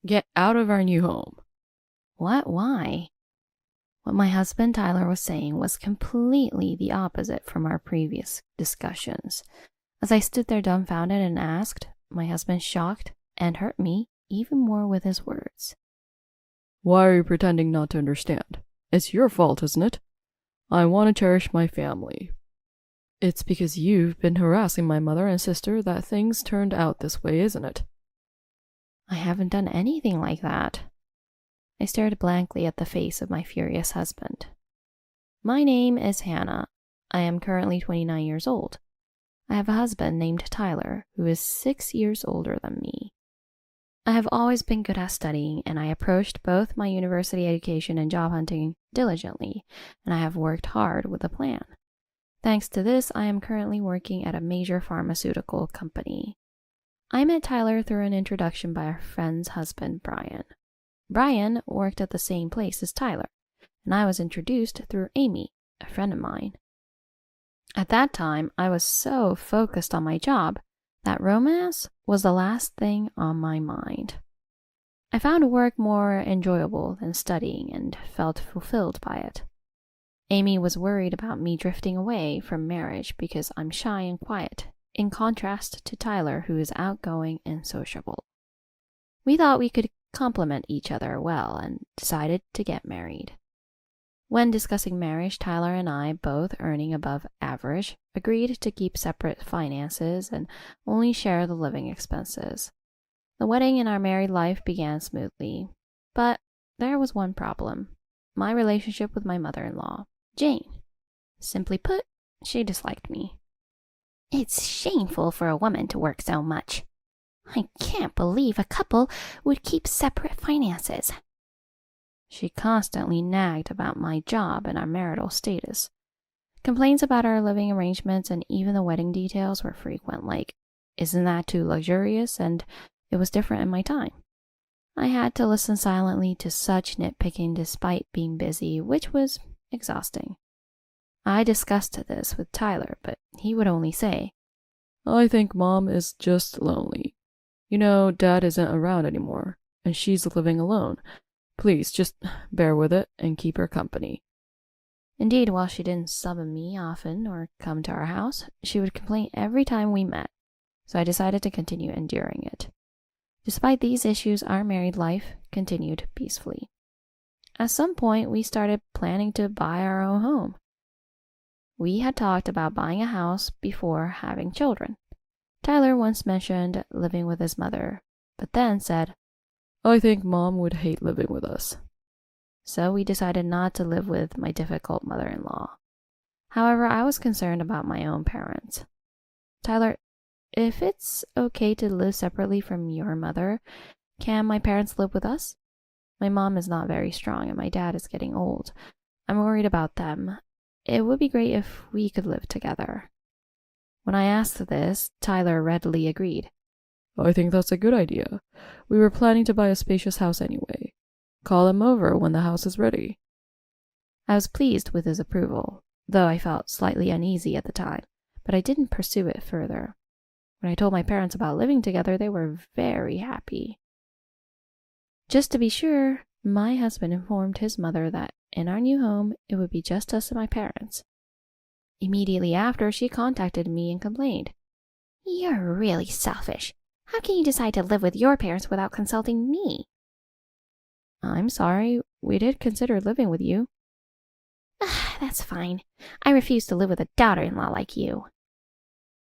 Get out of our new home. What? Why? What my husband Tyler was saying was completely the opposite from our previous discussions. As I stood there dumbfounded and asked, my husband shocked and hurt me even more with his words. Why are you pretending not to understand? It's your fault, isn't it? I want to cherish my family. It's because you've been harassing my mother and sister that things turned out this way, isn't it? I haven't done anything like that. I stared blankly at the face of my furious husband. My name is Hannah. I am currently 29 years old. I have a husband named Tyler, who is 6 years older than me. I have always been good at studying, and I approached both my university education and job hunting diligently, and I have worked hard with a plan. Thanks to this, I am currently working at a major pharmaceutical company. I met Tyler through an introduction by a friend's husband, Brian. Brian worked at the same place as Tyler, and I was introduced through Amy, a friend of mine. At that time, I was so focused on my job that romance was the last thing on my mind. I found work more enjoyable than studying and felt fulfilled by it. Amy was worried about me drifting away from marriage because I'm shy and quiet, in contrast to Tyler, who is outgoing and sociable. We thought we could complement each other well and decided to get married. When discussing marriage, Tyler and I, both earning above average, agreed to keep separate finances and only share the living expenses. The wedding and our married life began smoothly, but there was one problem: my relationship with my mother-in-law, Jane. Simply put, she disliked me. It's shameful for a woman to work so much. I can't believe a couple would keep separate finances. She constantly nagged about my job and our marital status. Complaints about our living arrangements and even the wedding details were frequent, like, "Isn't that too luxurious?" and "It was different in my time." I had to listen silently to such nitpicking despite being busy, which was exhausting. I discussed this with Tyler, but he would only say, I think Mom is just lonely. You know, Dad isn't around anymore, and she's living alone. Please, just bear with it and keep her company. Indeed, while she didn't summon me often or come to our house, she would complain every time we met, so I decided to continue enduring it. Despite these issues, our married life continued peacefully. At some point, we started planning to buy our own home. We had talked about buying a house before having children. Tyler once mentioned living with his mother, but then said, I think Mom would hate living with us. So we decided not to live with my difficult mother-in-law. However, I was concerned about my own parents. Tyler, if it's okay to live separately from your mother, can my parents live with us? My mom is not very strong and my dad is getting old. I'm worried about them. It would be great if we could live together. When I asked this, Tyler readily agreed. I think that's a good idea. We were planning to buy a spacious house anyway. Call them over when the house is ready. I was pleased with his approval, though I felt slightly uneasy at the time, but I didn't pursue it further. When I told my parents about living together, they were very happy. Just to be sure, my husband informed his mother that in our new home, it would be just us and my parents. Immediately after, she contacted me and complained. You're really selfish. How can you decide to live with your parents without consulting me? I'm sorry, we did consider living with you. That's fine. I refuse to live with a daughter-in-law like you.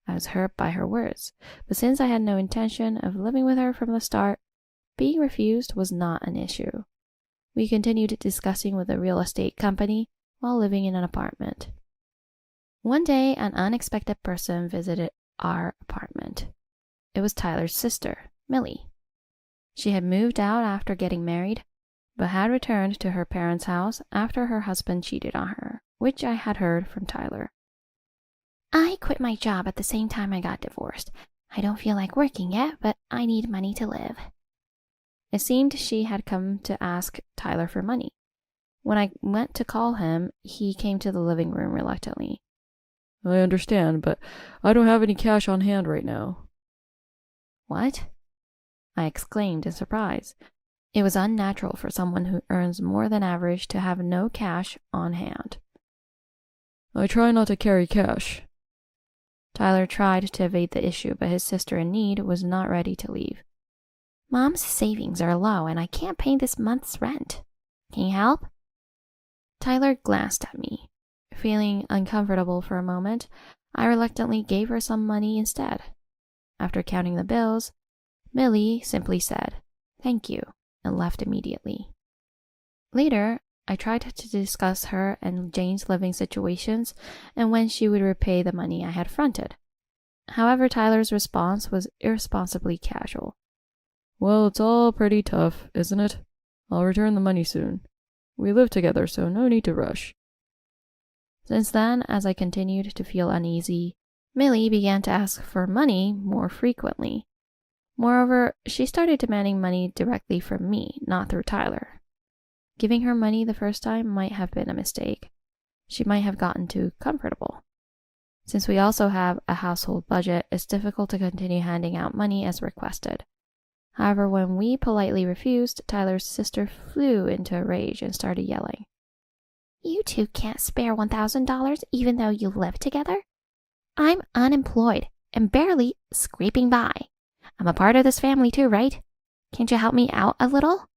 I was hurt by her words, but since I had no intention of living with her from the start, being refused was not an issue. We continued discussing with a real estate company while living in an apartment. One day, an unexpected person visited our apartment. It was Tyler's sister, Millie. She had moved out after getting married, but had returned to her parents' house after her husband cheated on her, which I had heard from Tyler. I quit my job at the same time I got divorced. I don't feel like working yet, but I need money to live. It seemed she had come to ask Tyler for money. When I went to call him, he came to the living room reluctantly. I understand, but I don't have any cash on hand right now. What? I exclaimed in surprise. It was unnatural for someone who earns more than average to have no cash on hand. I try not to carry cash. Tyler tried to evade the issue, but his sister in need was not ready to leave. Mom's savings are low and I can't pay this month's rent. Can you help? Tyler glanced at me. Feeling uncomfortable for a moment, I reluctantly gave her some money instead. After counting the bills, Millie simply said, "Thank you," and left immediately. Later, I tried to discuss her and Jane's living situations and when she would repay the money I had fronted. However, Tyler's response was irresponsibly casual. Well, it's all pretty tough, isn't it? I'll return the money soon. We live together, so no need to rush. Since then, as I continued to feel uneasy, Millie began to ask for money more frequently. Moreover, she started demanding money directly from me, not through Tyler. Giving her money the first time might have been a mistake. She might have gotten too comfortable. Since we also have a household budget, it's difficult to continue handing out money as requested. However, when we politely refused, Tyler's sister flew into a rage and started yelling. You two can't spare $1,000 even though you live together? I'm unemployed and barely scraping by. I'm a part of this family too, right? Can't you help me out a little?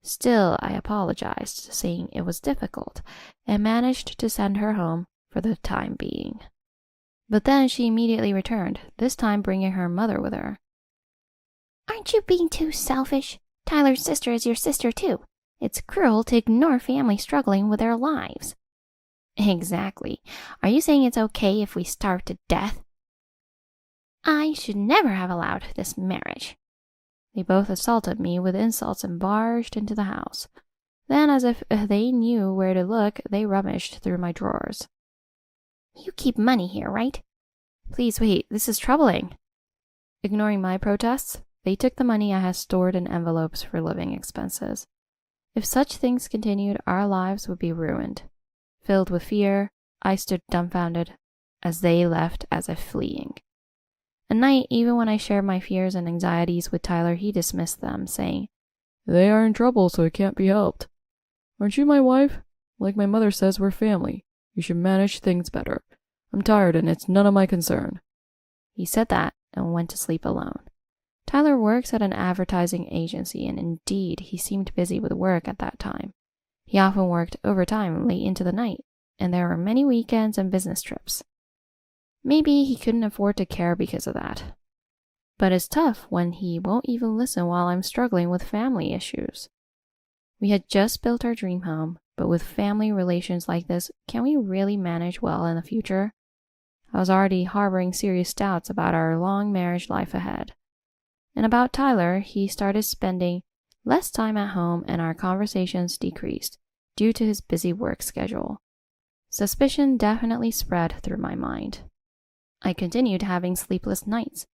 Still, I apologized, saying it was difficult, and managed to send her home for the time being. But then she immediately returned, this time bringing her mother with her. Aren't you being too selfish? Tyler's sister is your sister too. It's cruel to ignore family struggling with their lives. Exactly. Are you saying it's okay if we starve to death? I should never have allowed this marriage. They both assaulted me with insults and barged into the house. Then, as if they knew where to look, they rummaged through my drawers. You keep money here, right? Please wait, this is troubling. Ignoring my protests, they took the money I had stored in envelopes for living expenses. If such things continued, our lives would be ruined. Filled with fear, I stood dumbfounded as they left as if fleeing. At night, even when I shared my fears and anxieties with Tyler, he dismissed them, saying, They are in trouble, so it can't be helped. Aren't you my wife? Like my mother says, we're family. You should manage things better. I'm tired and it's none of my concern. He said that and went to sleep alone. Tyler works at an advertising agency, and indeed, he seemed busy with work at that time. He often worked overtime late into the night, and there were many weekends and business trips. Maybe he couldn't afford to care because of that. But it's tough when he won't even listen while I'm struggling with family issues. We had just built our dream home, but with family relations like this, can we really manage well in the future? I was already harboring serious doubts about our long marriage life ahead. And about Tyler, he started spending less time at home and our conversations decreased due to his busy work schedule. Suspicion definitely spread through my mind. I continued having sleepless nights,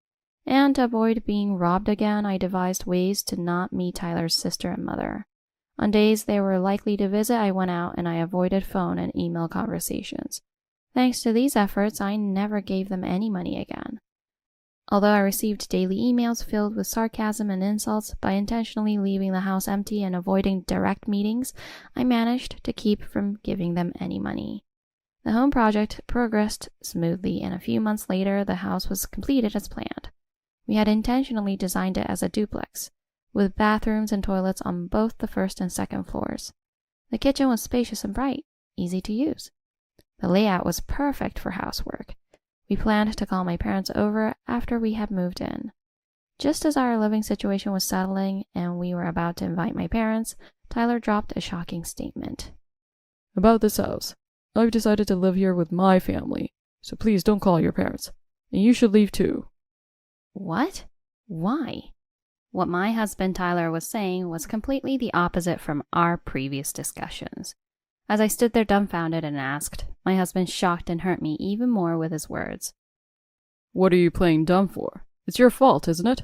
and to avoid being robbed again, I devised ways to not meet Tyler's sister and mother. On days they were likely to visit, I went out and I avoided phone and email conversations. Thanks to these efforts, I never gave them any money again. Although I received daily emails filled with sarcasm and insults, by intentionally leaving the house empty and avoiding direct meetings, I managed to keep from giving them any money. The home project progressed smoothly, and a few months later, the house was completed as planned. We had intentionally designed it as a duplex, with bathrooms and toilets on both the first and second floors. The kitchen was spacious and bright, easy to use. The layout was perfect for housework. We planned to call my parents over after we had moved in. Just as our living situation was settling and we were about to invite my parents, Tyler dropped a shocking statement. About this house. I've decided to live here with my family, so please don't call your parents. And you should leave too. What? Why? What my husband Tyler was saying was completely the opposite from our previous discussions. As I stood there dumbfounded and asked, my husband shocked and hurt me even more with his words. What are you playing dumb for? It's your fault, isn't it?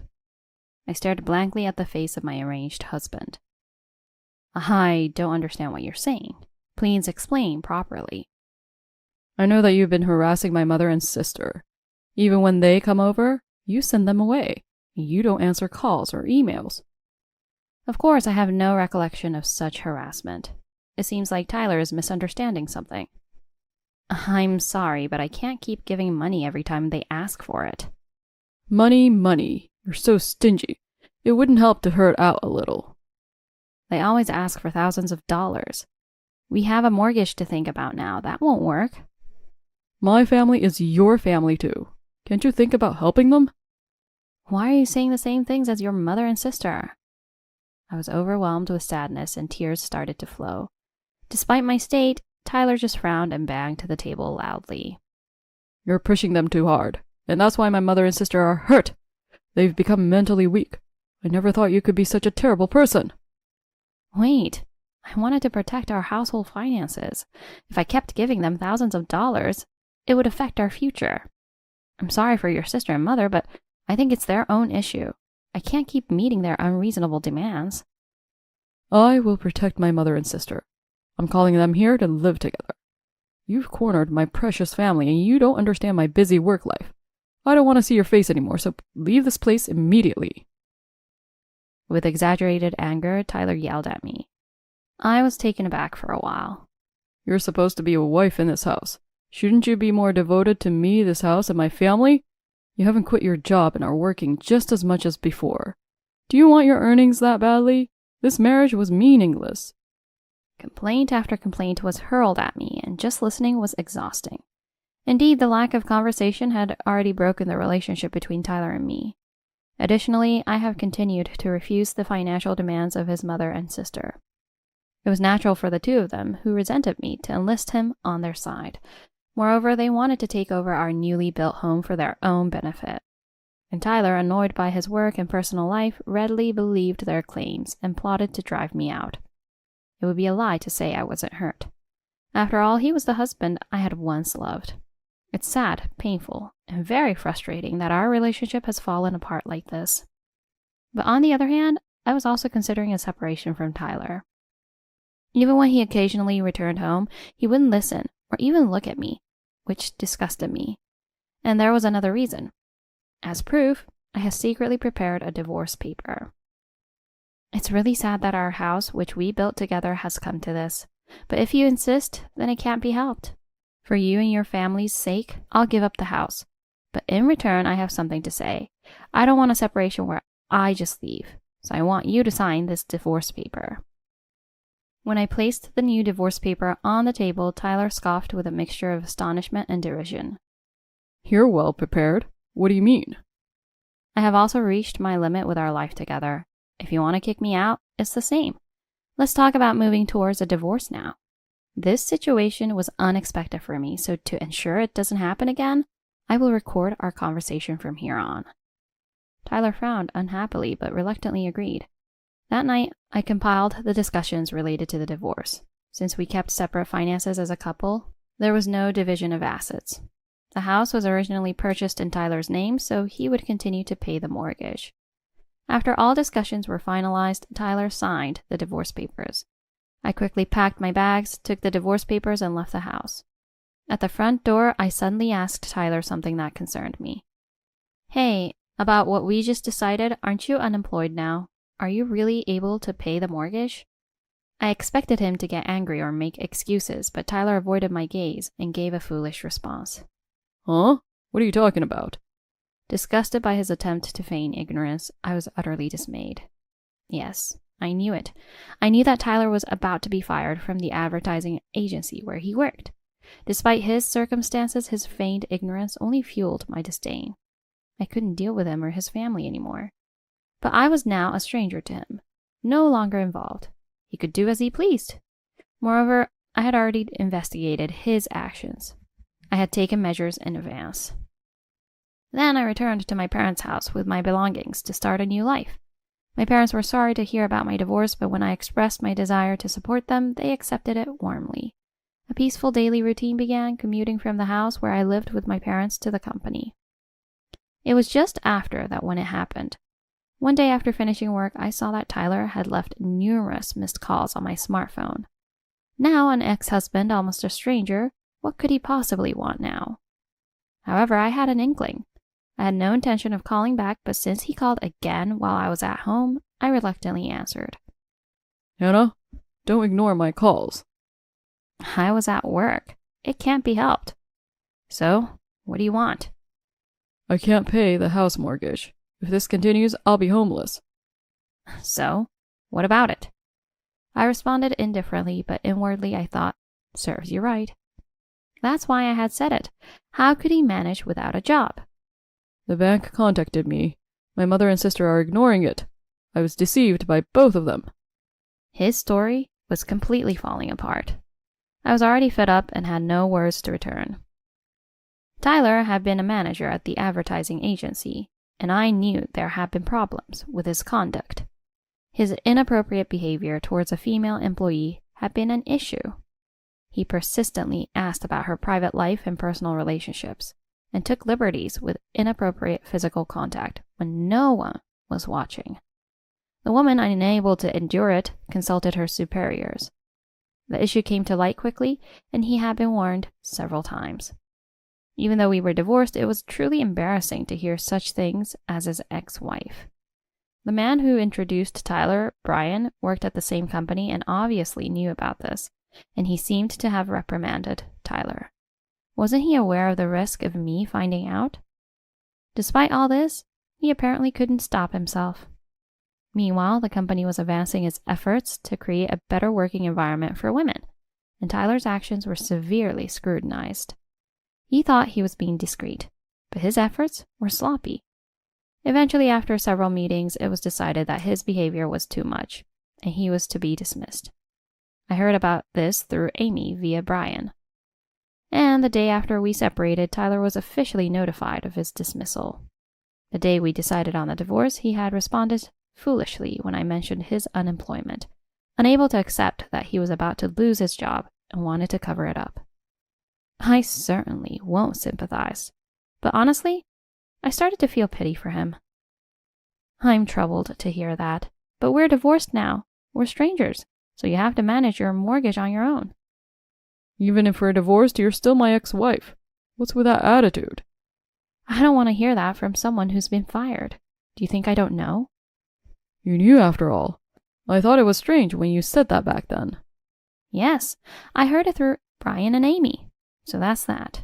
I stared blankly at the face of my estranged husband. I don't understand what you're saying. Please explain properly. I know that you've been harassing my mother and sister. Even when they come over, you send them away. You don't answer calls or emails. Of course, I have no recollection of such harassment. It seems like Tyler is misunderstanding something. I'm sorry, but I can't keep giving money every time they ask for it. Money, money. You're so stingy. It wouldn't help to hurt out a little. They always ask for thousands of dollars. We have a mortgage to think about now. That won't work. My family is your family too. Can't you think about helping them? Why are you saying the same things as your mother and sister? I was overwhelmed with sadness and tears started to flow. Despite my state, Tyler just frowned and banged the table loudly. You're pushing them too hard, and that's why my mother and sister are hurt. They've become mentally weak. I never thought you could be such a terrible person. Wait, I wanted to protect our household finances. If I kept giving them thousands of dollars, it would affect our future. I'm sorry for your sister and mother, but I think it's their own issue. I can't keep meeting their unreasonable demands. I will protect my mother and sister. I'm calling them here to live together. You've cornered my precious family and you don't understand my busy work life. I don't want to see your face anymore, so leave this place immediately. With exaggerated anger, Tyler yelled at me. I was taken aback for a while. You're supposed to be a wife in this house. Shouldn't you be more devoted to me, this house, and my family? You haven't quit your job and are working just as much as before. Do you want your earnings that badly? This marriage was meaningless. Complaint after complaint was hurled at me, and just listening was exhausting. Indeed, the lack of conversation had already broken the relationship between Tyler and me. Additionally, I have continued to refuse the financial demands of his mother and sister. It was natural for the two of them, who resented me, to enlist him on their side. Moreover, they wanted to take over our newly built home for their own benefit. And Tyler, annoyed by his work and personal life, readily believed their claims and plotted to drive me out. It would be a lie to say I wasn't hurt. After all, he was the husband I had once loved. It's sad, painful, and very frustrating that our relationship has fallen apart like this. But on the other hand, I was also considering a separation from Tyler. Even when he occasionally returned home, he wouldn't listen or even look at me, which disgusted me. And there was another reason. As proof, I had secretly prepared a divorce paper. It's really sad that our house, which we built together, has come to this. But if you insist, then it can't be helped. For you and your family's sake, I'll give up the house. But in return, I have something to say. I don't want a separation where I just leave. So I want you to sign this divorce paper. When I placed the new divorce paper on the table, Tyler scoffed with a mixture of astonishment and derision. You're well prepared. What do you mean? I have also reached my limit with our life together. If you want to kick me out, it's the same. Let's talk about moving towards a divorce now. This situation was unexpected for me, so to ensure it doesn't happen again, I will record our conversation from here on. Tyler frowned unhappily but reluctantly agreed. That night, I compiled the discussions related to the divorce. Since we kept separate finances as a couple, there was no division of assets. The house was originally purchased in Tyler's name, so he would continue to pay the mortgage. After all discussions were finalized, Tyler signed the divorce papers. I quickly packed my bags, took the divorce papers, and left the house. At the front door, I suddenly asked Tyler something that concerned me. Hey, about what we just decided, aren't you unemployed now? Are you really able to pay the mortgage? I expected him to get angry or make excuses, but Tyler avoided my gaze and gave a foolish response. Huh? What are you talking about? Disgusted by his attempt to feign ignorance, I was utterly dismayed. Yes, I knew it. I knew that Tyler was about to be fired from the advertising agency where he worked. Despite his circumstances, his feigned ignorance only fueled my disdain. I couldn't deal with him or his family anymore. But I was now a stranger to him, no longer involved. He could do as he pleased. Moreover, I had already investigated his actions. I had taken measures in advance. Then I returned to my parents' house with my belongings to start a new life. My parents were sorry to hear about my divorce, but when I expressed my desire to support them, they accepted it warmly. A peaceful daily routine began, commuting from the house where I lived with my parents to the company. It was just after that when it happened. One day after finishing work, I saw that Tyler had left numerous missed calls on my smartphone. Now an ex-husband, almost a stranger, what could he possibly want now? However, I had an inkling. I had no intention of calling back, but since he called again while I was at home, I reluctantly answered. Hannah, don't ignore my calls. I was at work. It can't be helped. So, what do you want? I can't pay the house mortgage. If this continues, I'll be homeless. So, what about it? I responded indifferently, but inwardly I thought, serves you right. That's why I had said it. How could he manage without a job? The bank contacted me. My mother and sister are ignoring it. I was deceived by both of them. His story was completely falling apart. I was already fed up and had no words to return. Tyler had been a manager at the advertising agency, and I knew there had been problems with his conduct. His inappropriate behavior towards a female employee had been an issue. He persistently asked about her private life and personal relationships, and took liberties with inappropriate physical contact when no one was watching. The woman, unable to endure it, consulted her superiors. The issue came to light quickly, and he had been warned several times. Even though we were divorced, it was truly embarrassing to hear such things as his ex-wife. The man who introduced Tyler, Brian, worked at the same company and obviously knew about this, and he seemed to have reprimanded Tyler. Wasn't he aware of the risk of me finding out? Despite all this, he apparently couldn't stop himself. Meanwhile, the company was advancing its efforts to create a better working environment for women, and Tyler's actions were severely scrutinized. He thought he was being discreet, but his efforts were sloppy. Eventually, after several meetings, it was decided that his behavior was too much, and he was to be dismissed. I heard about this through Amy via Brian. And the day after we separated, Tyler was officially notified of his dismissal. The day we decided on the divorce, he had responded foolishly when I mentioned his unemployment, unable to accept that he was about to lose his job and wanted to cover it up. I certainly won't sympathize, but honestly, I started to feel pity for him. I'm troubled to hear that, but we're divorced now. We're strangers, so you have to manage your mortgage on your own. Even if we're divorced, you're still my ex-wife. What's with that attitude? I don't want to hear that from someone who's been fired. Do you think I don't know? You knew after all. I thought it was strange when you said that back then. Yes, I heard it through Brian and Amy, so that's that.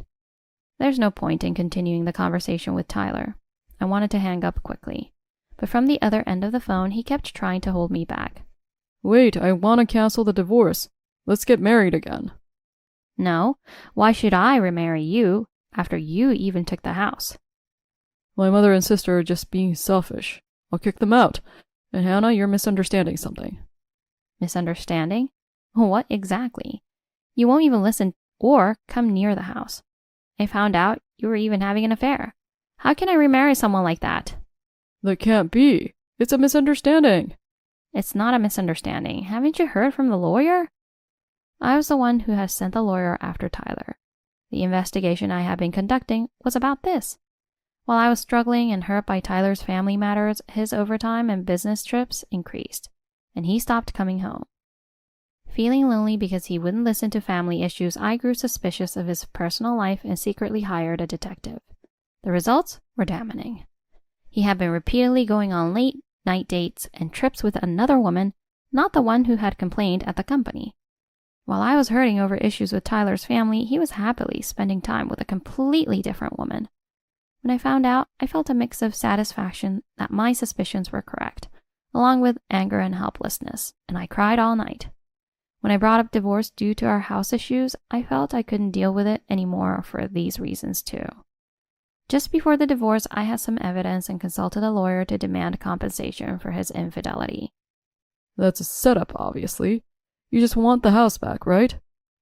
There's no point in continuing the conversation with Tyler. I wanted to hang up quickly, but from the other end of the phone, he kept trying to hold me back. Wait, I want to cancel the divorce. Let's get married again. No, why should I remarry you after you even took the house? My mother and sister are just being selfish. I'll kick them out. And Hannah, you're misunderstanding something. Misunderstanding? What exactly? You won't even listen or come near the house. I found out you were even having an affair. How can I remarry someone like that? That can't be. It's a misunderstanding. It's not a misunderstanding. Haven't you heard from the lawyer? I was the one who had sent the lawyer after Tyler. The investigation I had been conducting was about this. While I was struggling and hurt by Tyler's family matters, his overtime and business trips increased, and he stopped coming home. Feeling lonely because he wouldn't listen to family issues, I grew suspicious of his personal life and secretly hired a detective. The results were damning. He had been repeatedly going on late night dates and trips with another woman, not the one who had complained at the company. While I was hurting over issues with Tyler's family, he was happily spending time with a completely different woman. When I found out, I felt a mix of satisfaction that my suspicions were correct, along with anger and helplessness, and I cried all night. When I brought up divorce due to our house issues, I felt I couldn't deal with it anymore for these reasons too. Just before the divorce, I had some evidence and consulted a lawyer to demand compensation for his infidelity. That's a setup, obviously. You just want the house back, right?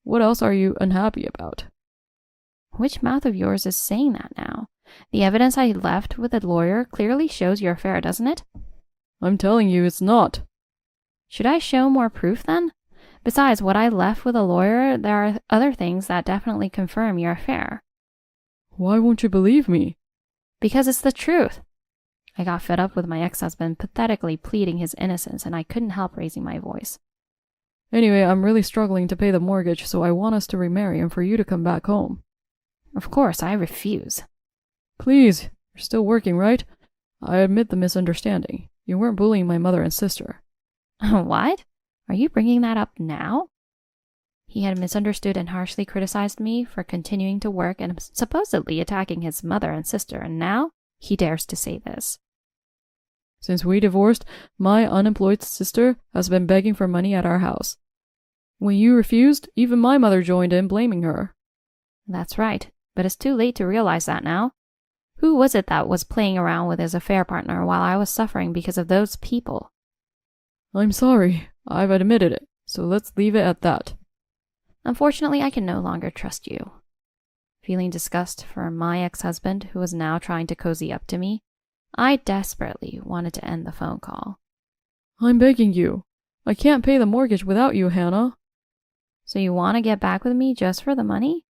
What else are you unhappy about? Which mouth of yours is saying that now? The evidence I left with the lawyer clearly shows your affair, doesn't it? I'm telling you it's not. Should I show more proof then? Besides what I left with a lawyer, there are other things that definitely confirm your affair. Why won't you believe me? Because it's the truth. I got fed up with my ex-husband pathetically pleading his innocence, and I couldn't help raising my voice. Anyway, I'm really struggling to pay the mortgage, so I want us to remarry and for you to come back home. Of course, I refuse. Please, you're still working, right? I admit the misunderstanding. You weren't bullying my mother and sister. What? Are you bringing that up now? He had misunderstood and harshly criticized me for continuing to work and supposedly attacking his mother and sister, and now he dares to say this. Since we divorced, my unemployed sister has been begging for money at our house. When you refused, even my mother joined in, blaming her. That's right, but it's too late to realize that now. Who was it that was playing around with his affair partner while I was suffering because of those people? I'm sorry. I've admitted it, so let's leave it at that. Unfortunately, I can no longer trust you. Feeling disgust for my ex-husband, who was now trying to cozy up to me, I desperately wanted to end the phone call. I'm begging you. I can't pay the mortgage without you, Hannah. So you want to get back with me just for the money?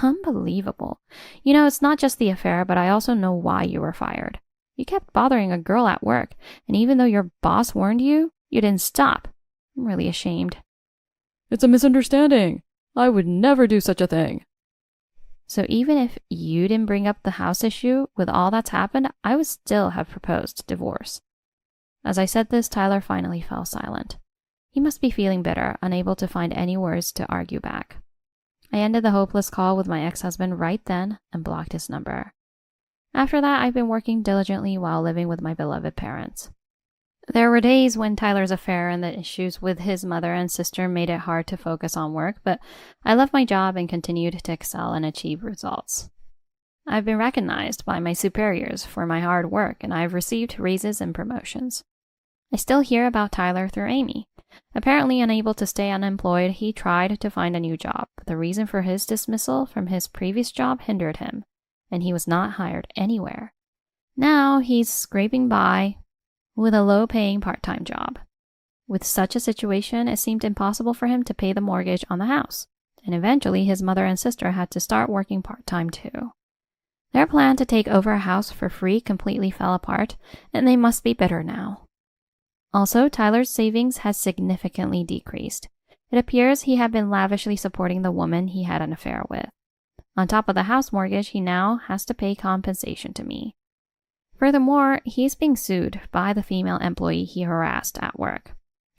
Unbelievable. You know, it's not just the affair, but I also know why you were fired. You kept bothering a girl at work, and even though your boss warned you, you didn't stop. I'm really ashamed. It's a misunderstanding. I would never do such a thing. So even if you didn't bring up the house issue, with all that's happened, I would still have proposed divorce. As I said this, Tyler finally fell silent. He must be feeling bitter, unable to find any words to argue back. I ended the hopeless call with my ex-husband right then and blocked his number. After that, I've been working diligently while living with my beloved parents. There were days when Tyler's affair and the issues with his mother and sister made it hard to focus on work, but I loved my job and continued to excel and achieve results. I've been recognized by my superiors for my hard work, and I've received raises and promotions. I still hear about Tyler through Amy. Apparently unable to stay unemployed, he tried to find a new job, but the reason for his dismissal from his previous job hindered him, and he was not hired anywhere. Now he's scraping by with a low-paying part-time job. With such a situation, it seemed impossible for him to pay the mortgage on the house, and eventually his mother and sister had to start working part-time too. Their plan to take over a house for free completely fell apart, and they must be bitter now. Also, Tyler's savings has significantly decreased. It appears he had been lavishly supporting the woman he had an affair with. On top of the house mortgage, he now has to pay compensation to me. Furthermore, he's being sued by the female employee he harassed at work.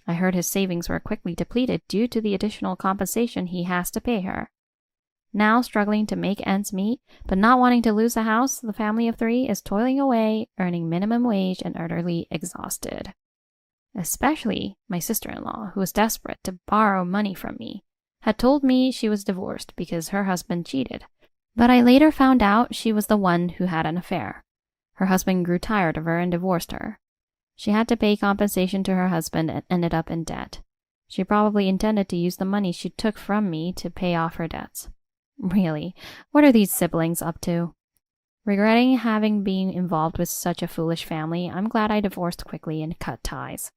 I heard his savings were quickly depleted due to the additional compensation he has to pay her. Now struggling to make ends meet, but not wanting to lose the house, the family of three is toiling away, earning minimum wage and utterly exhausted. Especially my sister-in-law, who was desperate to borrow money from me, had told me she was divorced because her husband cheated, but I later found out she was the one who had an affair. Her husband grew tired of her and divorced her. She had to pay compensation to her husband and ended up in debt. She probably intended to use the money she took from me to pay off her debts. Really, what are these siblings up to? Regretting having been involved with such a foolish family, I'm glad I divorced quickly and cut ties.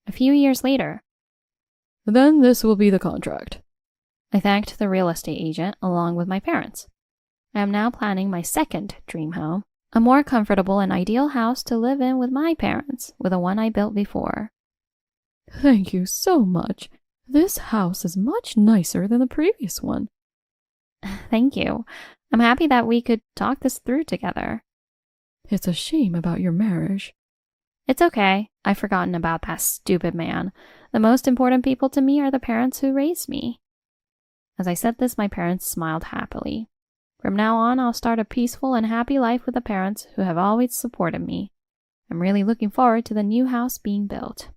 A few years later, Then this will be the contract. I thanked the real estate agent along with my parents. I am now planning my second dream home, a more comfortable and ideal house to live in with my parents, with the one I built before. Thank you so much. This house is much nicer than the previous one. Thank you. I'm happy that we could talk this through together. It's a shame about your marriage. It's okay. I've forgotten about that stupid man. The most important people to me are the parents who raised me. As I said this, my parents smiled happily. From now on, I'll start a peaceful and happy life with the parents who have always supported me. I'm really looking forward to the new house being built.